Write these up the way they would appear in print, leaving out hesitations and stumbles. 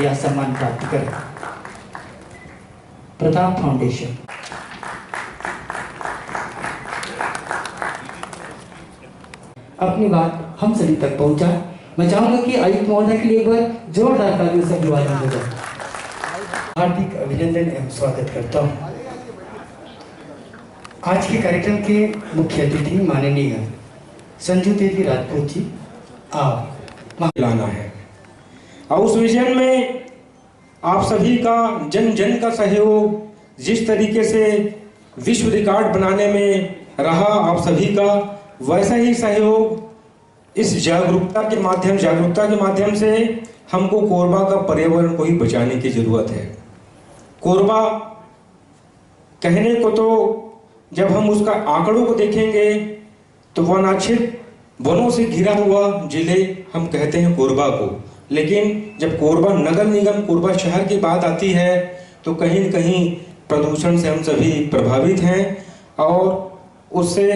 या सम्मान प्राप्त करें। प्रताप फाउंडेशन। अपनी बात हम सभी तक पहुंचा। मैं चाहूंगा कि आयुक्त महोदय के लिए एक बार जोरदार तालियों से अभिवादन हो जाए। हार्दिक अभिनंदन एवं स्वागत करता हूं। आज के कार्यक्रम के मुख्य अतिथि माननीय संजू देवी राजपूत जी आप लाना है और उस विजन में आप सभी का जन जन का सहयोग जिस तरीके से विश्व रिकॉर्ड बनाने में रहा आप सभी का, वैसा ही सहयोग इस जागरूकता के माध्यम से हमको कोरबा का पर्यावरण को ही बचाने की जरूरत है। कोरबा कहने को तो जब हम उसका आंकड़ों को देखेंगे तो वनाच्छित वनों से घिरा हुआ जिले हम कहते हैं कोरबा को, लेकिन जब कोरबा नगर निगम कोरबा शहर की बात आती है तो कहीं न कहीं प्रदूषण से हम सभी प्रभावित हैं और उससे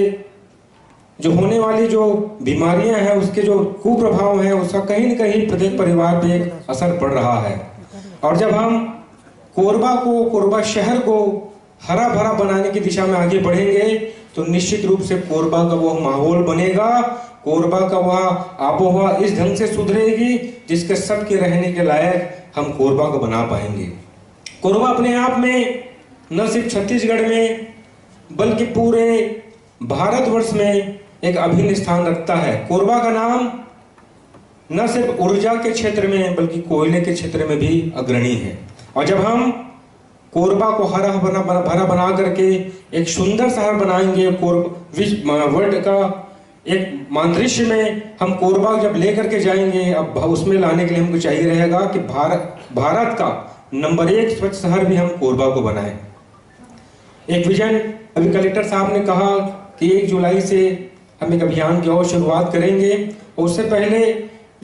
जो होने वाली जो बीमारियां हैं, उसके जो कुप्रभाव हैं, उसका कहीं न कहीं प्रत्येक परिवार पे एक असर पड़ रहा है। और जब हम कोरबा शहर को हरा भरा बनाने की दिशा में आगे बढ़ेंगे तो निश्चित रूप से कोरबा का वह माहौल बनेगा, कोरबा का वह आबोहवा इस ढंग से सुधरेगी जिसके सबके रहने के लायक हम कोरबा को बना पाएंगे। कोरबा अपने आप में न सिर्फ छत्तीसगढ़ में बल्कि पूरे भारतवर्ष में एक अभिन्न स्थान रखता है। कोरबा का नाम न सिर्फ ऊर्जा के क्षेत्र में बल्कि कोयले के क्षेत्र में भी अग्रणी है। और जब हम कोरबा को हरा भरा बना करके एक सुंदर शहर बनाएंगे, वर्ल्ड का एक मानदृश्य में हम कोरबा जब लेकर के जाएंगे, अब उसमें लाने के लिए हमको चाहिए रहेगा कि भारत का नंबर 1 स्वच्छ शहर भी हम कोरबा को बनाएं। एक विजन अभी कलेक्टर साहब ने कहा कि 1 जुलाई से हम एक अभियान की और शुरुआत करेंगे। उससे पहले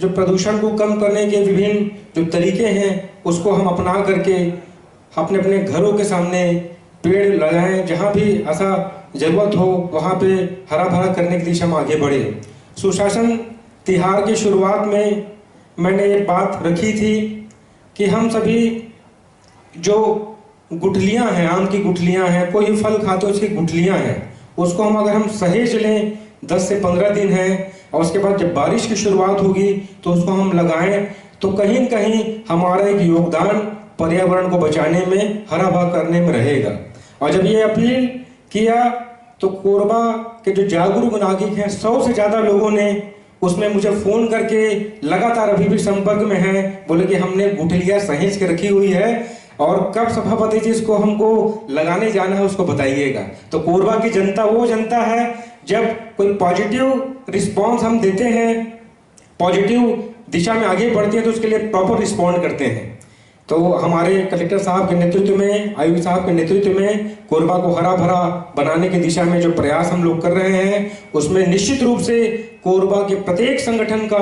जो प्रदूषण को कम करने के विभिन्न जो तरीके हैं उसको हम अपना करके अपने अपने घरों के सामने पेड़ लगाएं, जहां भी ऐसा जरूरत हो वहां पे हरा भरा करने की दिशा में आगे बढ़े। सुशासन तिहार की शुरुआत में मैंने एक बात रखी थी कि हम सभी जो गुठलियां हैं, आम की गुठलियां हैं, कोई फल खाते उसकी गुठलियां हैं, उसको हम अगर हम सहेज लें 10 से 15 दिन है और उसके बाद जब बारिश की शुरुआत होगी तो उसको हम लगाएं तो कहीं न कहीं हमारा एक योगदान पर्यावरण को बचाने में, हरा भरा करने में रहेगा। और जब ये अपील किया तो कोरबा के जो जागरूक नागरिक हैं 100 से ज्यादा लोगों ने उसमें मुझे फोन करके लगातार अभी भी संपर्क में हैं, बोले कि हमने गुठलियां सहेज के रखी हुई है और कब सभापति जी इसको हमको लगाने जाना है उसको बताइएगा। तो कोरबा की जनता वो जनता है जब कोई पॉजिटिव रिस्पॉन्स हम देते हैं, पॉजिटिव दिशा में आगे बढ़ते हैं तो उसके लिए प्रॉपर रिस्पॉन्ड करते हैं। तो हमारे कलेक्टर साहब के नेतृत्व में, आयुक्त साहब के नेतृत्व में कोरबा को हरा भरा बनाने की दिशा में जो प्रयास हम लोग कर रहे हैं उसमें निश्चित रूप से कोरबा के प्रत्येक संगठन का,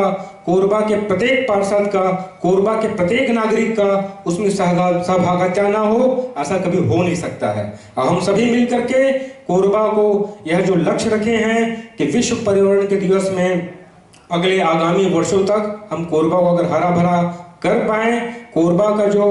कोरबा के प्रत्येक पार्षद का, कोरबा के प्रत्येक नागरिक का उसमें सहभागिता ना हो ऐसा कभी हो नहीं सकता है। हम सभी मिलकर के कोरबा को यह जो लक्ष्य रखे हैं कि विश्व पर्यावरण के दिवस में अगले आगामी वर्षों तक हम कोरबा को अगर हरा भरा कर पाए। कोरबा का जो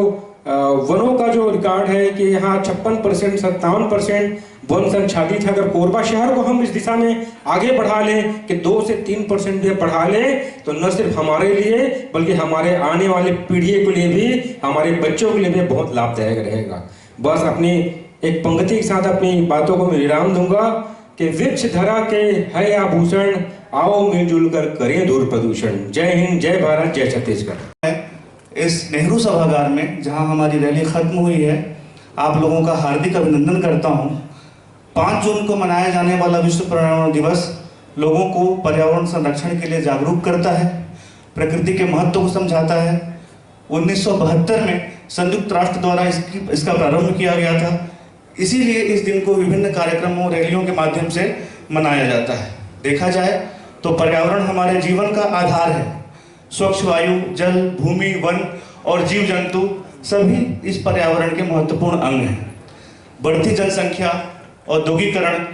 वनों का जो रिकॉर्ड है कि यहाँ 56% 57% वन संच्छादित है, अगर कोरबा शहर को हम इस दिशा में आगे बढ़ा लें कि 2 से 3% भी बढ़ा लें तो न सिर्फ हमारे लिए बल्कि हमारे आने वाले पीढ़ियों के लिए भी, हमारे बच्चों के लिए भी बहुत लाभदायक रहेगा। बस अपनी एक पंक्ति के साथ अपनी बातों को मैं विराम दूंगा कि वृक्ष धरा के है आभूषण, आओ मिलजुल कर करें दूर प्रदूषण। जय हिंद, जय भारत, जय छत्तीसगढ़। इस नेहरू सभागार में जहां हमारी रैली खत्म हुई है, आप लोगों का हार्दिक अभिनंदन करता हूं। 5 जून को मनाया जाने वाला विश्व पर्यावरण दिवस लोगों को पर्यावरण संरक्षण के लिए जागरूक करता है, प्रकृति के महत्व को समझाता है। 1972 में संयुक्त राष्ट्र द्वारा इसका प्रारंभ किया गया था, इसीलिए इस दिन को विभिन्न कार्यक्रमों, रैलियों के माध्यम से मनाया जाता है। देखा जाए तो पर्यावरण हमारे जीवन का आधार है। स्वच्छ वायु, जल, भूमि, वन और जीव जंतु सभी इस पर्यावरण के महत्वपूर्ण अंग हैं। बढ़ती जनसंख्या, औद्योगिकरण,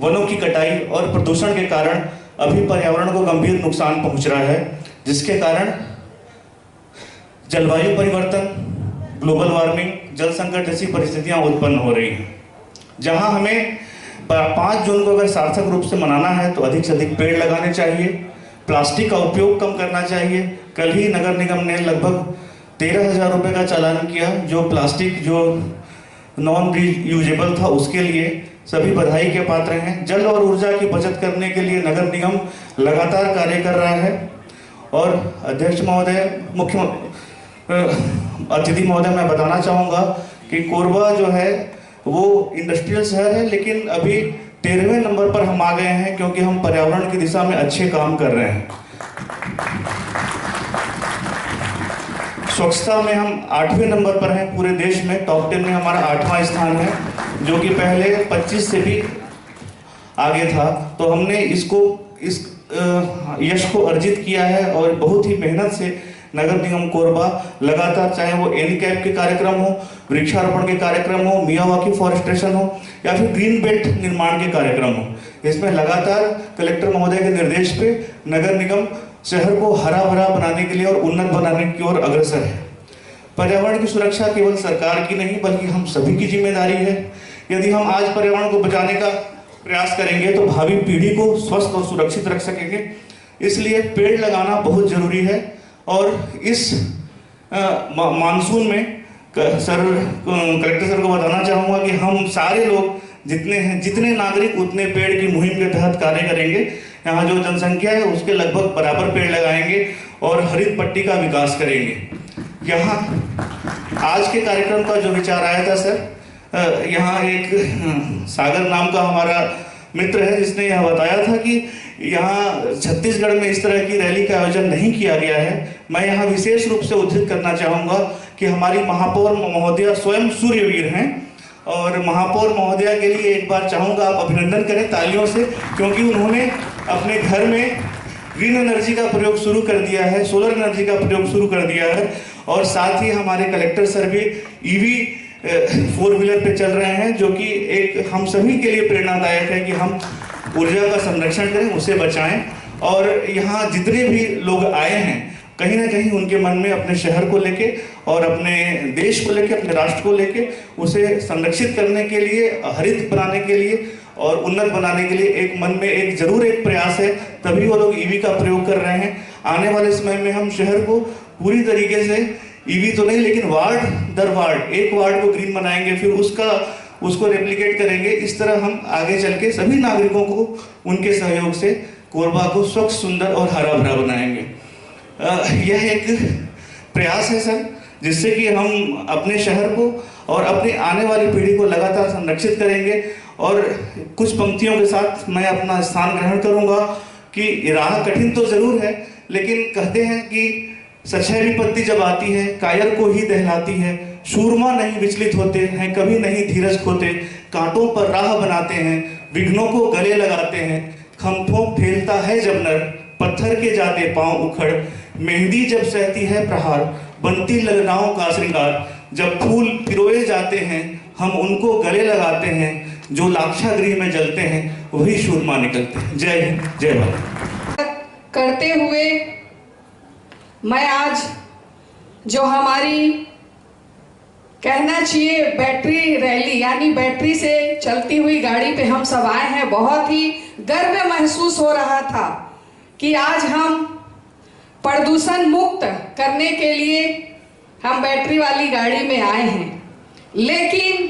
वनों की कटाई और प्रदूषण के कारण अभी पर्यावरण को गंभीर नुकसान पहुंच रहा है, जिसके कारण जलवायु परिवर्तन, ग्लोबल वार्मिंग, जल संकट जैसी परिस्थितियां उत्पन्न हो रही हैं। जहां हमें 5 जून को अगर सार्थक रूप से मनाना है तो अधिक से अधिक पेड़ लगाने चाहिए, प्लास्टिक का उपयोग कम करना चाहिए। कल ही नगर निगम ने लगभग 13,000 रुपये का चालान किया जो प्लास्टिक जो नॉन रीयूजेबल था उसके लिए। सभी बधाई के पात्र हैं। जल और ऊर्जा की बचत करने के लिए नगर निगम लगातार कार्य कर रहा है। और अध्यक्ष महोदय, मुख्य अतिथि महोदय, मैं बताना चाहूँगा कि कोरबा जो है वो इंडस्ट्रियल शहर है, लेकिन अभी 13वें नंबर पर हम आ गए हैं क्योंकि हम पर्यावरण की दिशा में अच्छे काम कर रहे हैं। स्वच्छता में हम 8वें नंबर पर हैं पूरे देश में। टॉप 10 में हमारा 8वां स्थान है, जो कि पहले 25 से भी आगे था। तो हमने इस यश को अर्जित किया है और बहुत ही मेहनत से नगर निगम कोरबा लगातार, चाहे वो एनकैप के कार्यक्रम हो, वृक्षारोपण के कार्यक्रम हो, मियावाकी फॉरेस्टेशन हो या फिर ग्रीन बेल्ट निर्माण के कार्यक्रम हो, इसमें लगातार कलेक्टर महोदय के निर्देश पे नगर निगम शहर को हरा भरा बनाने के लिए और उन्नत बनाने की ओर अग्रसर है। पर्यावरण की सुरक्षा केवल सरकार की नहीं बल्कि हम सभी की जिम्मेदारी है। यदि हम आज पर्यावरण को बचाने का प्रयास करेंगे तो भावी पीढ़ी को स्वस्थ और सुरक्षित रख सकेंगे। इसलिए पेड़ लगाना बहुत जरूरी है। और इस मानसून में कलेक्टर सर को बताना चाहूँगा कि हम सारे लोग जितने नागरिक उतने पेड़ की मुहिम के तहत कार्य करेंगे। यहाँ जो जनसंख्या है उसके लगभग बराबर पेड़ लगाएंगे और हरित पट्टी का विकास करेंगे। यहाँ आज के कार्यक्रम का जो विचार आया था सर, यहाँ एक सागर नाम का हमारा मित्र है जिसने यह बताया था कि यहाँ छत्तीसगढ़ में इस तरह की रैली का आयोजन नहीं किया गया है। मैं यहाँ विशेष रूप से उद्धृत करना चाहूँगा कि हमारी महापौर महोदया स्वयं सूर्यवीर हैं और महापौर महोदया के लिए एक बार चाहूँगा आप अभिनंदन करें तालियों से, क्योंकि उन्होंने अपने घर में ग्रीन एनर्जी का प्रयोग शुरू कर दिया है, सोलर एनर्जी का प्रयोग शुरू कर दिया है। और साथ ही हमारे कलेक्टर सर भी ईवी 4 व्हीलर पे चल रहे हैं, जो कि एक हम सभी के लिए प्रेरणादायक है कि हम ऊर्जा का संरक्षण करें, उसे बचाएं। और यहाँ जितने भी लोग आए हैं कहीं ना कहीं उनके मन में अपने शहर को लेके और अपने देश को लेके, अपने राष्ट्र को लेके उसे संरक्षित करने के लिए, हरित बनाने के लिए और उन्नत बनाने के लिए एक मन में एक जरूर एक प्रयास है, तभी वो लोग ईवी का प्रयोग कर रहे हैं। आने वाले समय में हम शहर को पूरी तरीके से ईवी तो नहीं लेकिन वार्ड दर वार्ड, एक वार्ड को ग्रीन बनाएंगे, फिर उसको रेप्लिकेट करेंगे। इस तरह हम आगे चल के सभी नागरिकों को उनके सहयोग से कोरबा को स्वच्छ, सुंदर और हरा भरा बनाएंगे। यह एक प्रयास है सर, जिससे कि हम अपने शहर को और अपनी आने वाली पीढ़ी को लगातार संरक्षित करेंगे। और कुछ पंक्तियों के साथ मैं अपना स्थान ग्रहण करूंगा कि राह कठिन तो जरूर है, लेकिन कहते हैं कि सच्चाई विपत्ति जब आती है कायर को ही दहलाती है, शूरमा नहीं विचलित होते हैं, कभी नहीं धीरज खोते, कांटों पर राह बनाते हैं, विघ्नों को गले लगाते हैं, खम्भों फैलता है जब नर, पत्थर के जाते पांव उखड़, मेहंदी जब सहती है प्रहार, बनती ललनाओं का श्रृंगार, जब फूल पिरोए जाते हैं हम उनको गले लगाते हैं, जो लाक्षागृह में जलते हैं वही शूरमा निकलते हैं। जय हिंद, जय भारत। करते हुए मैं आज जो हमारी कहना चाहिए बैटरी रैली यानी बैटरी से चलती हुई गाड़ी पे हम सब आए हैं, बहुत ही गर्व महसूस हो रहा था कि आज हम प्रदूषण मुक्त करने के लिए हम बैटरी वाली गाड़ी में आए हैं। लेकिन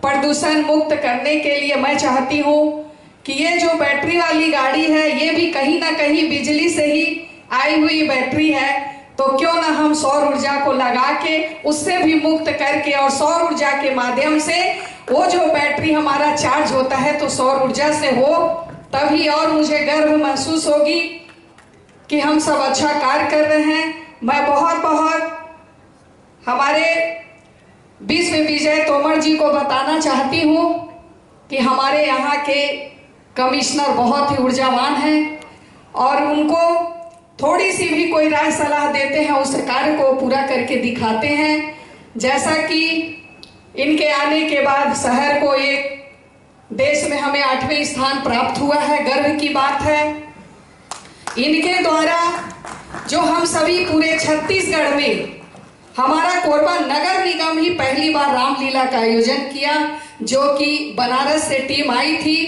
प्रदूषण मुक्त करने के लिए मैं चाहती हूँ कि ये जो बैटरी वाली गाड़ी है ये भी कहीं ना कहीं बिजली से ही आई हुई बैटरी है, तो क्यों ना हम सौर ऊर्जा को लगा के उससे भी मुक्त करके और सौर ऊर्जा के माध्यम से वो जो बैटरी हमारा चार्ज होता है तो सौर ऊर्जा से हो, तभी और मुझे गर्व महसूस होगी कि हम सब अच्छा कार्य कर रहे हैं। मैं बहुत बहुत हमारे विश्व विजय तोमर जी को बताना चाहती हूँ कि हमारे यहाँ के कमिश्नर बहुत ही ऊर्जावान हैं और उनको थोड़ी सी भी कोई राय सलाह देते हैं उस कार्य को पूरा करके दिखाते हैं। जैसा कि इनके आने के बाद शहर को एक देश में हमें 8वें स्थान प्राप्त हुआ है, गर्व की बात है। इनके द्वारा जो हम सभी पूरे छत्तीसगढ़ में हमारा कोरबा नगर निगम ही पहली बार रामलीला का आयोजन किया, जो कि बनारस से टीम आई थी।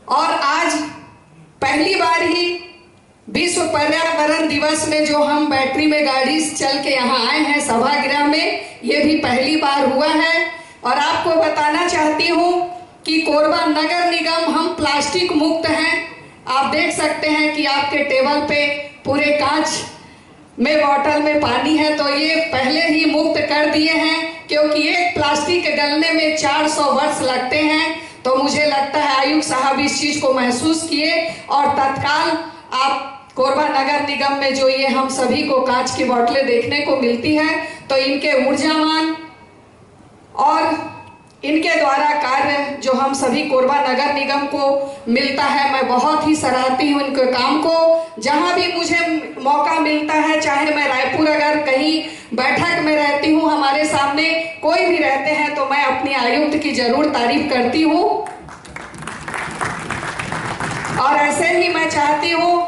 और आज पहली बार ही विश्व पर्यावरण दिवस में जो हम बैटरी में गाड़ी चल के यहाँ आए हैं सभागृह में, ये भी पहली बार हुआ है। और आपको बताना चाहती हूँ कि कोरबा नगर निगम हम प्लास्टिक मुक्त हैं। आप देख सकते हैं कि आपके टेबल पे पूरे कांच में बॉटल में पानी है, तो ये पहले ही मुक्त कर दिए हैं, क्योंकि एक प्लास्टिक गलने में 400 वर्ष लगते हैं। तो मुझे लगता है आयुक्त साहब इस चीज को महसूस किए और तत्काल आप कोरबा नगर निगम में जो ये हम सभी को कांच की बोतलें देखने को मिलती है, तो इनके ऊर्जावान और इनके द्वारा कार्य जो हम सभी कोरबा नगर निगम को मिलता है, मैं बहुत ही सराहती हूँ इनके काम को। जहाँ भी मुझे मौका मिलता है, चाहे मैं रायपुर अगर कहीं बैठक में रहती हूँ, हमारे सामने कोई भी रहते हैं, तो मैं अपनी आयुक्त की जरूर तारीफ करती हूँ। और ऐसे ही मैं चाहती हूँ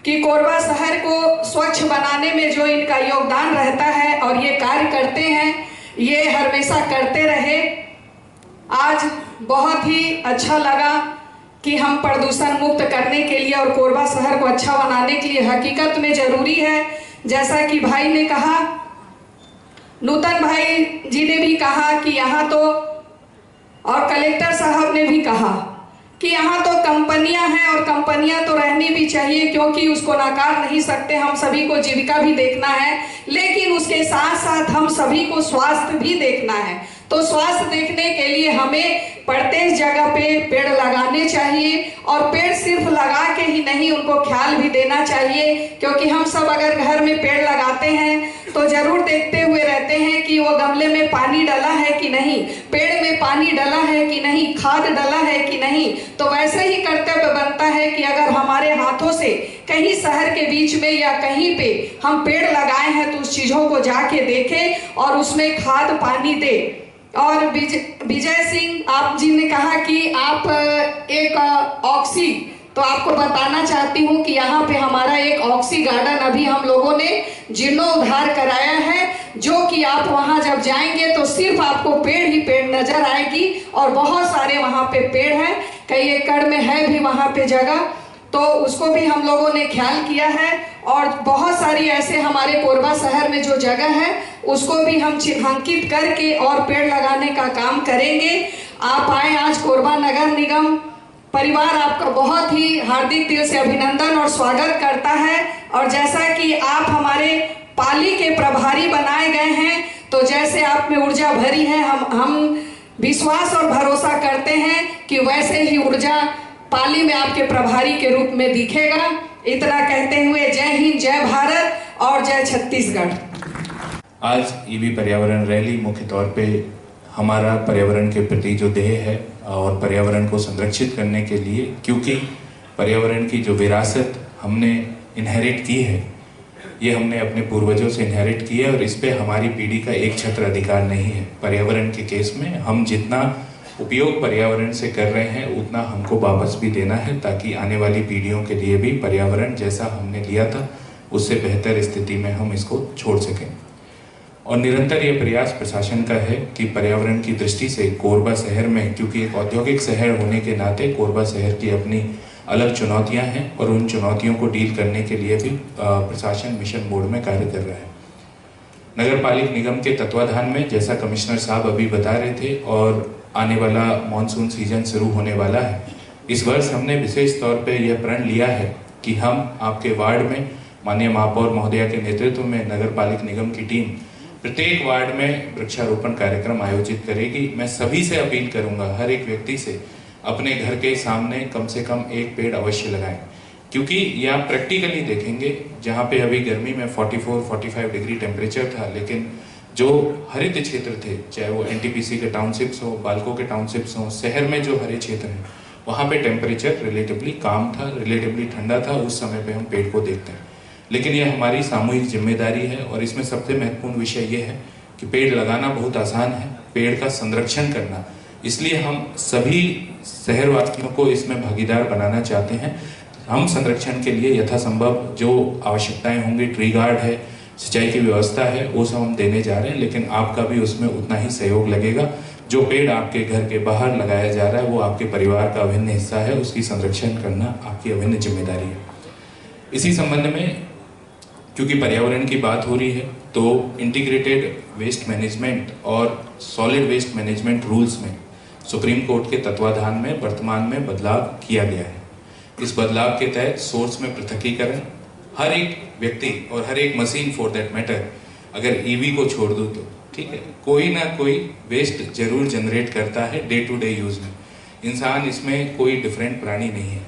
कि कोरबा शहर को स्वच्छ बनाने में जो इनका योगदान रहता है और ये कार्य करते हैं, ये हमेशा करते रहे। आज बहुत ही अच्छा लगा कि हम प्रदूषण मुक्त करने के लिए और कोरबा शहर को अच्छा बनाने के लिए हकीकत में जरूरी है, जैसा कि भाई ने कहा, नूतन भाई जी ने भी कहा कि यहाँ तो, और कलेक्टर साहब ने भी कहा कि यहाँ तो कंपनियां हैं और कंपनियां तो रहनी भी चाहिए, क्योंकि उसको नकार नहीं सकते, हम सभी को जीविका भी देखना है। लेकिन उसके साथ साथ हम सभी को स्वास्थ्य भी देखना है। तो स्वास्थ्य देखने के लिए हमें प्रत्येक जगह पे पेड़ लगाने चाहिए, और पेड़ सिर्फ लगा के ही नहीं, उनको ख्याल भी देना चाहिए, क्योंकि हम सब अगर घर में पेड़ लगाते हैं तो जरूर देखते हुए रहते हैं कि वो गमले में पानी डाला है कि नहीं, पेड़ में पानी डाला है कि नहीं, खाद डाला है कि नहीं। तो वैसे ही कर्तव्य बनता है कि अगर हमारे हाथों से कहीं शहर के बीच में या कहीं पे हम पेड़ लगाए हैं, तो उस चीजों को जाके देखें और उसमें खाद पानी दे। और विजय सिंह आप जी ने कहा कि आप एक ऑक्सी, तो आपको बताना चाहती हूँ कि यहाँ पे हमारा एक ऑक्सी गार्डन अभी हम लोगों ने जीर्णोद्धार कराया है, जो कि आप वहाँ जब जाएंगे तो सिर्फ आपको पेड़ ही पेड़ नजर आएगी, और बहुत सारे वहाँ पे पेड़ हैं, कई एकड़ में है भी वहाँ पे जगह, तो उसको भी हम लोगों ने ख्याल किया है। और बहुत सारी ऐसे हमारे कोरबा शहर में जो जगह है, उसको भी हम चिन्हांकित करके और पेड़ लगाने का काम करेंगे। आप आए आज कोरबा नगर निगम परिवार आपका बहुत ही हार्दिक दिल से अभिनंदन और स्वागत करता है। और जैसा कि आप हमारे पाली के प्रभारी बनाए गए हैं, तो जैसे आप में ऊर्जा भरी है, हम विश्वास और भरोसा करते हैं कि वैसे ही ऊर्जा पाली में आपके प्रभारी के रूप में दिखेगा। इतना कहते हुए जय हिंद, जय भारत और जय छत्तीसगढ़। आज ईवी पर्यावरण रैली मुख्य तौर पे हमारा पर्यावरण के प्रति जो देह है और पर्यावरण को संरक्षित करने के लिए, क्योंकि पर्यावरण की जो विरासत हमने इनहेरिट की है, ये हमने अपने पूर्वजों से इनहेरिट की है, और इस पे हमारी पीढ़ी का एक छत्र अधिकार नहीं है। पर्यावरण के केस में हम जितना उपयोग पर्यावरण से कर रहे हैं, उतना हमको वापस भी देना है, ताकि आने वाली पीढ़ियों के लिए भी पर्यावरण जैसा हमने लिया था, उससे बेहतर स्थिति में हम इसको छोड़ सकें। और निरंतर ये प्रयास प्रशासन का है कि पर्यावरण की दृष्टि से कोरबा शहर में, क्योंकि एक औद्योगिक शहर होने के नाते कोरबा शहर की अपनी अलग चुनौतियां हैं, और उन चुनौतियों को डील करने के लिए भी प्रशासन मिशन मोड में कार्य कर रहा है। नगर पालिक निगम के तत्वाधान में, जैसा कमिश्नर साहब अभी बता रहे थे, और आने वाला मानसून सीजन शुरू होने वाला है, इस वर्ष हमने विशेष तौर पे यह प्रण लिया है कि हम आपके वार्ड में माननीय महापौर महोदया के नेतृत्व में नगर पालिक निगम की टीम प्रत्येक वार्ड में वृक्षारोपण कार्यक्रम आयोजित करेगी। मैं सभी से अपील करूंगा, हर एक व्यक्ति से, अपने घर के सामने कम से कम एक पेड़ अवश्य लगाएं, क्योंकि ये आप प्रैक्टिकली देखेंगे, जहाँ पे अभी गर्मी में 44-45 डिग्री टेम्परेचर था, लेकिन जो हरित क्षेत्र थे, चाहे वो एनटीपीसी के टाउनशिप्स हो, बालको के टाउनशिप्स हो, शहर में जो हरे क्षेत्र हैं, वहाँ पे टेम्परेचर रिलेटिवली काम था, रिलेटिवली ठंडा था, उस समय पे हम पेड़ को देखते हैं। लेकिन ये हमारी सामूहिक जिम्मेदारी है, और इसमें सबसे महत्वपूर्ण विषय ये है कि पेड़ लगाना बहुत आसान है, पेड़ का संरक्षण करना, इसलिए हम सभी शहरवासियों को इसमें भागीदार बनाना चाहते हैं। हम संरक्षण के लिए यथासंभव जो आवश्यकताएं होंगी, ट्री गार्ड है, सिंचाई की व्यवस्था है, वो सब हम देने जा रहे हैं, लेकिन आपका भी उसमें उतना ही सहयोग लगेगा। जो पेड़ आपके घर के बाहर लगाया जा रहा है वो आपके परिवार का अभिन्न हिस्सा है, उसकी संरक्षण करना आपकी अभिन्न जिम्मेदारी है। इसी संबंध में क्योंकि पर्यावरण की बात हो रही है तो इंटीग्रेटेड वेस्ट मैनेजमेंट और सॉलिड वेस्ट मैनेजमेंट रूल्स में सुप्रीम कोर्ट के तत्वाधान में वर्तमान में बदलाव किया गया है। इस बदलाव के तहत सोर्स में पृथकीकरण, हर एक व्यक्ति और हर एक मशीन फॉर दैट मैटर, अगर ईवी को छोड़ दो तो ठीक है, कोई ना कोई वेस्ट जरूर जनरेट करता है डे टू डे यूज में। इंसान इसमें कोई डिफरेंट प्राणी नहीं है।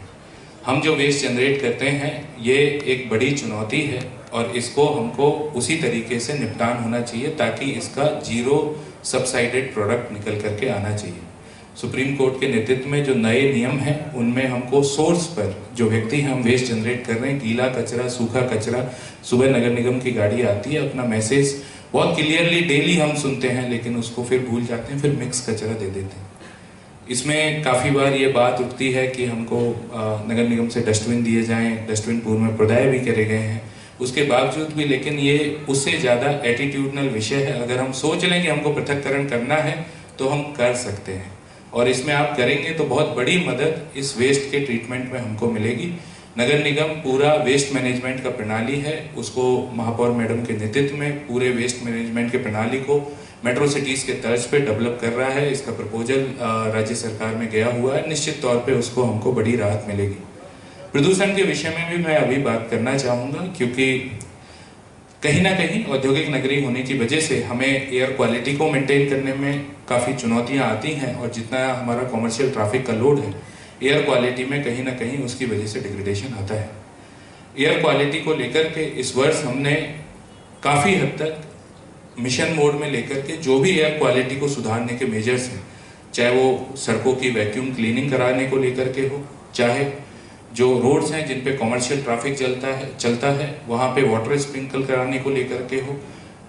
हम जो वेस्ट जनरेट करते हैं ये एक बड़ी चुनौती है और इसको हमको उसी तरीके से निपटान होना चाहिए ताकि इसका जीरो सबसाइडेड प्रोडक्ट निकल करके आना चाहिए। सुप्रीम कोर्ट के नेतृत्व में जो नए नियम हैं उनमें हमको सोर्स पर जो व्यक्ति हम वेस्ट जनरेट कर रहे हैं, गीला कचरा, सूखा कचरा, सुबह नगर निगम की गाड़ी आती है, अपना मैसेज बहुत क्लियरली डेली हम सुनते हैं, लेकिन उसको फिर भूल जाते हैं, फिर मिक्स कचरा दे देते हैं। इसमें काफ़ी बार ये बात उठती है कि हमको नगर निगम से डस्टबिन दिए जाएं, डस्टबिन पूर्व में प्रदाय भी करे गए हैं, उसके बावजूद भी लेकिन ये उससे ज़्यादा एटीट्यूडनल विषय है। अगर हम सोच लें कि हमको पृथक्करण करना है तो हम कर सकते हैं, और इसमें आप करेंगे तो बहुत बड़ी मदद इस वेस्ट के ट्रीटमेंट में हमको मिलेगी। नगर निगम पूरा वेस्ट मैनेजमेंट का प्रणाली है, उसको महापौर मैडम के नेतृत्व में पूरे वेस्ट मैनेजमेंट के प्रणाली को मेट्रो सिटीज के तर्ज पे डेवलप कर रहा है। इसका प्रपोजल राज्य सरकार में गया हुआ है, निश्चित तौर पे उसको हमको बड़ी राहत मिलेगी। प्रदूषण के विषय में भी मैं अभी बात करना चाहूँगा, क्योंकि कहीं ना कहीं औद्योगिक नगरी होने की वजह से हमें एयर क्वालिटी को मेंटेन करने में काफ़ी चुनौतियाँ आती हैं, और जितना हमारा कॉमर्शियल ट्रैफिक का लोड है एयर क्वालिटी में कहीं ना कहीं उसकी वजह से डिग्रेडेशन आता है। एयर क्वालिटी को लेकर के इस वर्ष हमने काफ़ी हद तक मिशन मोड में लेकर के जो भी एयर क्वालिटी को सुधारने के मेजर्स हैं, चाहे वो सड़कों की वैक्यूम क्लीनिंग कराने को लेकर के हो, चाहे जो रोड्स हैं जिन पे कॉमर्शियल ट्रैफिक चलता है वहाँ पे वाटर स्प्रिंकल कराने को लेकर के हो,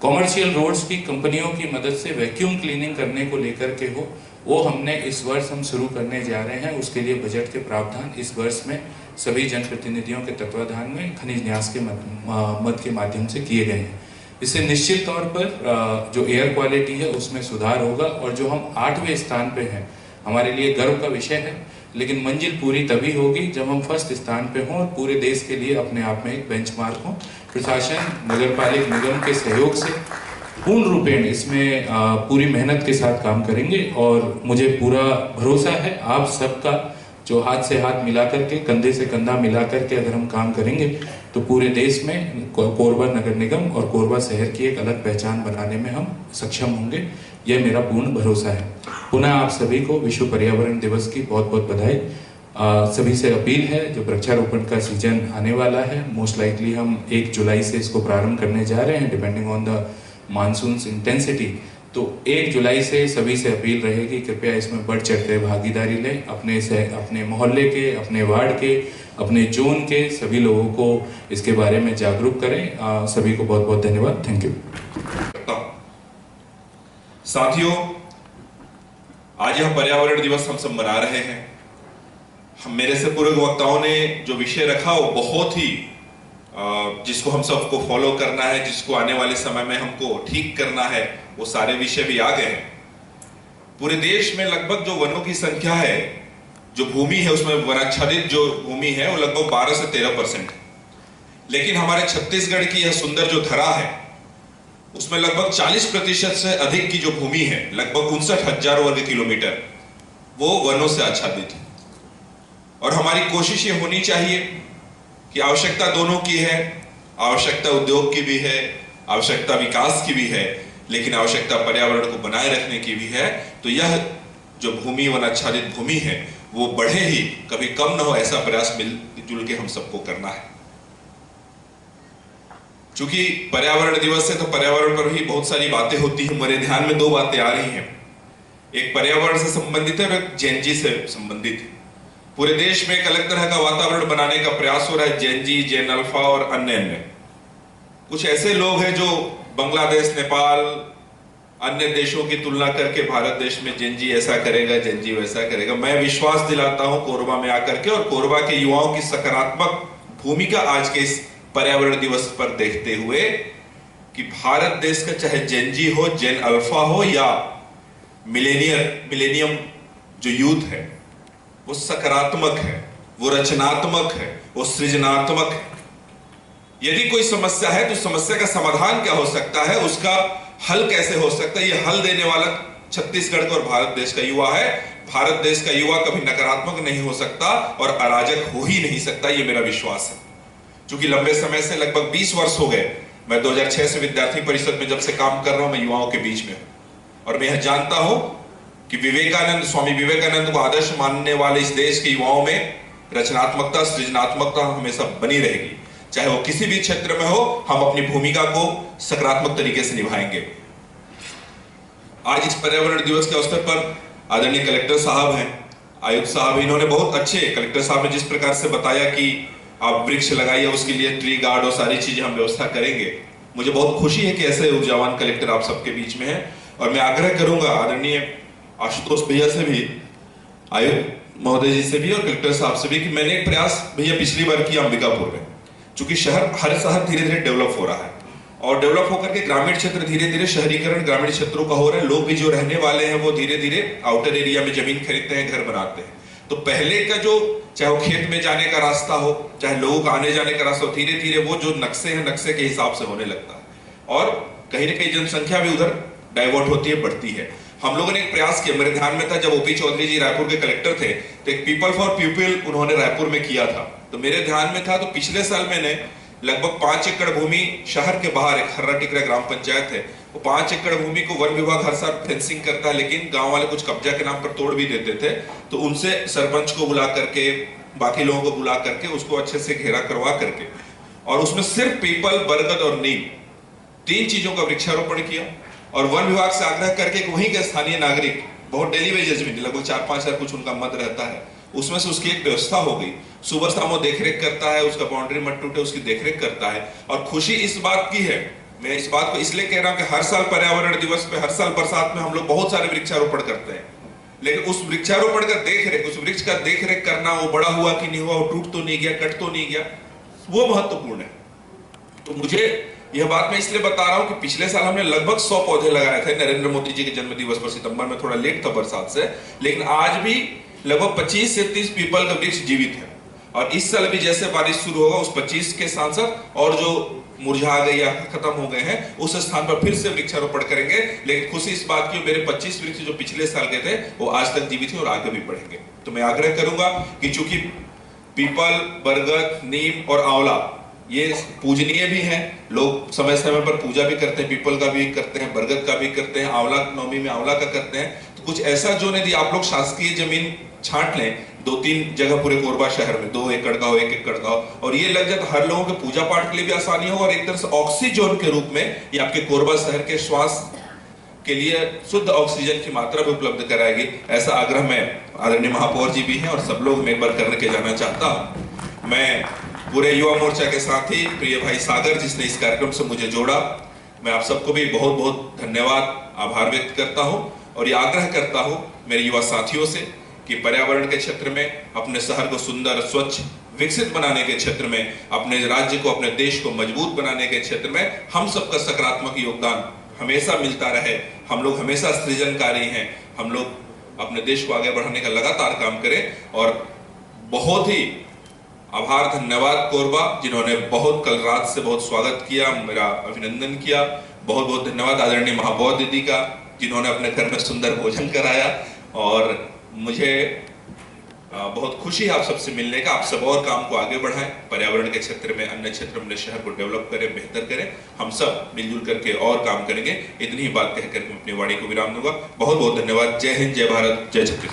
कॉमर्शियल रोड्स की कंपनियों की मदद से वैक्यूम क्लीनिंग करने को लेकर के हो, वो हमने इस वर्ष हम शुरू करने जा रहे हैं। उसके लिए बजट के प्रावधान इस वर्ष में सभी जनप्रतिनिधियों के तत्वाधान में खनिज न्यास के मद के माध्यम से किए गए हैं। इससे निश्चित तौर पर जो एयर क्वालिटी है उसमें सुधार होगा, और जो हम 8वें स्थान पे हैं हमारे लिए गर्व का विषय है, लेकिन मंजिल पूरी तभी होगी जब हम फर्स्ट स्थान पे हों और पूरे देश के लिए अपने आप में एक बेंचमार्क हो। प्रशासन, नगरपालिका निगम के सहयोग से पूर्ण रूपेण इसमें पूरी मेहनत के साथ काम करेंगे, और मुझे पूरा भरोसा है आप सबका जो हाथ से हाथ मिला करके, कंधे से कंधा मिला करके अगर हम काम करेंगे तो पूरे देश में कोरबा नगर निगम और कोरबा शहर की एक अलग पहचान बनाने में हम सक्षम होंगे, यह मेरा पूर्ण भरोसा है। पुनः आप सभी को विश्व पर्यावरण दिवस की बहुत बहुत बधाई। सभी से अपील है, जो वृक्षारोपण का सीजन आने वाला है, मोस्ट लाइकली हम 1 जुलाई से इसको प्रारंभ करने जा रहे हैं depending on the monsoons intensity. तो 1 जुलाई से सभी से अपील रहेगी कृपया इसमें बढ़ चढ़ के भागीदारी लें, अपने मोहल्ले के, अपने वार्ड के, अपने जोन के सभी लोगों को इसके बारे में जागरूक करें। सभी को बहुत बहुत धन्यवाद। Thank you. साथियों, आज यह पर्यावरण दिवस हम सब मना रहे हैं। हम मेरे से पूर्व वक्ताओं ने जो विषय रखा वो बहुत ही जिसको हम सबको फॉलो करना है, जिसको आने वाले समय में हमको ठीक करना है, वो सारे विषय भी आ गए हैं। पूरे देश में लगभग जो वनों की संख्या है, जो भूमि है उसमें वनाच्छादित जो भूमि है वो लगभग 12 से 13%। लेकिन हमारे छत्तीसगढ़ की यह सुंदर जो धरा है उसमें लगभग 40% से अधिक की जो भूमि है, लगभग 59,000 वर्ग किलोमीटर, वो वनों से आच्छादित है। और हमारी कोशिश ये होनी चाहिए कि आवश्यकता दोनों की है, आवश्यकता उद्योग की भी है, आवश्यकता विकास की भी है, लेकिन आवश्यकता पर्यावरण को बनाए रखने की भी है। तो यह जो भूमि वनाच्छादित भूमि है वो बढ़े ही, कभी कम न हो, ऐसा प्रयास मिलजुल के हम सबको करना है। चूंकि पर्यावरण दिवस है तो पर्यावरण पर भी बहुत सारी बातें होती हैं। मेरे ध्यान में 2 बातें आ रही हैं, एक पर्यावरण से संबंधित है और एक जेएनजी से संबंधित है। पूरे देश में एक अलग तरह का वातावरण बनाने का प्रयास हो रहा है, जेएनजी, जेन अल्फा और अन्य कुछ ऐसे लोग हैं जो बांग्लादेश, नेपाल अन्य देशों की तुलना करके भारत देश में जेनजी ऐसा करेगा, जेनजी वैसा करेगा। मैं विश्वास दिलाता हूं कोरबा में आकर के, और कोरबा के युवाओं की सकारात्मक भूमिका आज के इस पर्यावरण दिवस पर देखते हुए, कि भारत देश का चाहे जेनजी हो, जेन अल्फा हो या मिलेनियम जो यूथ है, वो सकारात्मक है, वो रचनात्मक है, वो सृजनात्मक है। यदि कोई समस्या है तो समस्या का समाधान क्या हो सकता है, उसका हल कैसे हो सकता है, ये हल देने वाला छत्तीसगढ़ का और भारत देश का युवा है। भारत देश का युवा कभी नकारात्मक नहीं हो सकता और अराजक हो ही नहीं सकता, ये मेरा विश्वास है। क्योंकि लंबे समय से, लगभग 20 वर्ष हो गए, मैं 2006 से विद्यार्थी परिषद में जब से काम कर रहा हूं, मैं युवाओं के बीच में हूं और मैं यह जानता हूं कि स्वामी विवेकानंद को आदर्श मानने वाले इस देश के युवाओं में रचनात्मकता, सृजनात्मकता हमेशा बनी रहेगी। चाहे वो किसी भी क्षेत्र में हो, हम अपनी भूमिका को सकारात्मक तरीके से निभाएंगे। आज इस पर्यावरण दिवस के अवसर पर आदरणीय कलेक्टर साहब हैं, आयुक्त साहब, इन्होंने बहुत अच्छे, कलेक्टर साहब ने जिस प्रकार से बताया कि आप वृक्ष लगाइए, उसके लिए ट्री गार्ड और सारी चीजें हम व्यवस्था करेंगे। मुझे बहुत खुशी है कि ऐसे ऊर्जावान कलेक्टर आप सबके बीच में हैं। और मैं आग्रह करूंगा आदरणीय आशुतोष भैया से भी, आयुक्त महोदय जी से भी और कलेक्टर साहब से भी, कि मैंने एक प्रयास भैया पिछली बार किया अंबिकापुर में। चूंकि हर शहर धीरे धीरे डेवलप हो रहा है और डेवलप होकर के ग्रामीण क्षेत्र धीरे धीरे शहरीकरण ग्रामीण क्षेत्रों का हो रहा है। लोग भी जो रहने वाले हैं वो धीरे धीरे आउटर एरिया में जमीन खरीदते हैं, घर बनाते हैं। तो पहले का जो, चाहे वो खेत में जाने का रास्ता हो, चाहे लोगों का आने जाने का रास्ता हो, धीरे धीरे वो जो नक्शे हैं, नक्शे के हिसाब से होने लगता है और कहीं ना कहीं जनसंख्या भी उधर डाइवर्ट होती है, बढ़ती है। हम लोगों ने एक प्रयास किया, मेरे ध्यान में था जब ओपी चौधरी जी रायपुर के कलेक्टर थे, तो एक पीपल फॉर पीपल उन्होंने रायपुर में किया था, तो मेरे ध्यान में था। तो पिछले साल मैंने लगभग 5 एकड़ भूमि शहर के बाहर, एक हर्रा टिकरा ग्राम पंचायत है, वो 5 एकड़ भूमि को वन विभाग हर साल फेंसिंग करता है, लेकिन गांव वाले कुछ कब्जा के नाम पर तोड़ भी देते थे। तो उनसे सरपंच को बुला करके, बाकी लोगों को बुला करके उसको अच्छे से घेरा करवा करके, और उसमें सिर्फ पीपल, बरगद और नीम, 3 चीजों का वृक्षारोपण किया। और वन विभाग से आग्रह करके वहीं के स्थानीय नागरिक, बहुत डेली वेजेस में, लगभग 4-5 हजार कुछ उनका मत रहता है, उसमें से उसकी एक व्यवस्था हो गई। सुबह शाम वो देखरेख करता है, उसका बाउंड्री मत टूटे उसकी देखरेख करता है। और खुशी इस बात की है, मैं इस बात को इसलिए कह रहा हूं कि हर साल पर्यावरण दिवस पे, हर साल बरसात में हम लोग बहुत सारे वृक्षारोपण करते हैं, लेकिन उस वृक्षारोपण का देखरेख, उस वृक्ष का देखरेख करना, वो बड़ा हुआ कि नहीं हुआ, वो टूट तो नहीं गया, कट तो नहीं गया, वो महत्वपूर्ण है। तो मुझे यह बात मैं इसलिए बता रहा हूं कि पिछले साल हमने लगभग 100 पौधे लगाए थे नरेंद्र मोदी जी के जन्म दिवस पर, सितंबर में, थोड़ा लेट था बरसात से, लेकिन आज भी लगभग 25 से 30 पीपल का वृक्ष जीवित है। और इस साल भी जैसे बारिश शुरू होगा, उस 25 के साथ साथ और जो मुरझा गए या खत्म हो गए हैं, उस स्थान पर फिर से वृक्षारोपण करेंगे। लेकिन खुशी इस बात की, मेरे 25 वृक्ष जो पिछले साल के थे वो आज तक जीवित हैं और आगे भी बढ़ेंगे। तो मैं आग्रह करूंगा कि चूंकि पीपल, बरगद, नीम और आंवला ये पूजनीय भी हैं, लोग समय समय पर पूजा भी करते हैं, पीपल का भी करते हैं, बरगद का भी करते हैं, आंवला नवमी में आंवला का करते हैं। तो कुछ ऐसा जो यदि आप लोग शासकीय जमीन छांट लें, 2-3 जगह पूरे कोरबा शहर में, 2 एकड़ का हो, 1 एकड़ का हो, और ये लग जाए तो हर लोगों के पूजा पाठ के लिए भी आसानी हो और एक तरह से ऑक्सीजन के रूप में ये आपके कोरबा शहर के श्वास के लिए शुद्ध ऑक्सीजन की मात्रा भी उपलब्ध कराएगी। ऐसा आग्रह मैं, आदरणीय महापौर जी भी हैं और सब लोग, मैं एक बार करके जाना चाहता हूं। मैं पूरे युवा मोर्चा के साथी प्रिय भाई सागर, जिसने इस कार्यक्रम से मुझे जोड़ा, मैं आप सबको भी बहुत बहुत धन्यवाद, आभार व्यक्त करता हूं और ये आग्रह करता हूं मेरे युवा साथियों से कि पर्यावरण के क्षेत्र में, अपने शहर को सुंदर, स्वच्छ, विकसित बनाने के क्षेत्र में, अपने राज्य को, अपने देश को मजबूत बनाने के क्षेत्र में हम सबका सकारात्मक योगदान हमेशा मिलता रहे। हम लोग हमेशा सृजनकारी हैं, हम लोग अपने देश को आगे बढ़ाने का लगातार काम करें। और बहुत ही आभार, धन्यवाद कोरबा, जिन्होंने बहुत कल रात से बहुत स्वागत किया, मेरा अभिनंदन किया। बहुत बहुत धन्यवाद आदरणीय महापौर दीदी का, जिन्होंने अपने घर में सुंदर भोजन कराया। और मुझे बहुत खुशी है आप सबसे मिलने का। आप सब और काम को आगे बढ़ाएं, पर्यावरण के क्षेत्र में, अन्य क्षेत्र में शहर को डेवलप करें, बेहतर करें। हम सब मिलजुल करके और काम करेंगे। इतनी ही बात कहकर मैं अपनी वाणी को विराम दूंगा। बहुत बहुत धन्यवाद। जय हिंद, जय भारत, जय छत्तीसगढ़।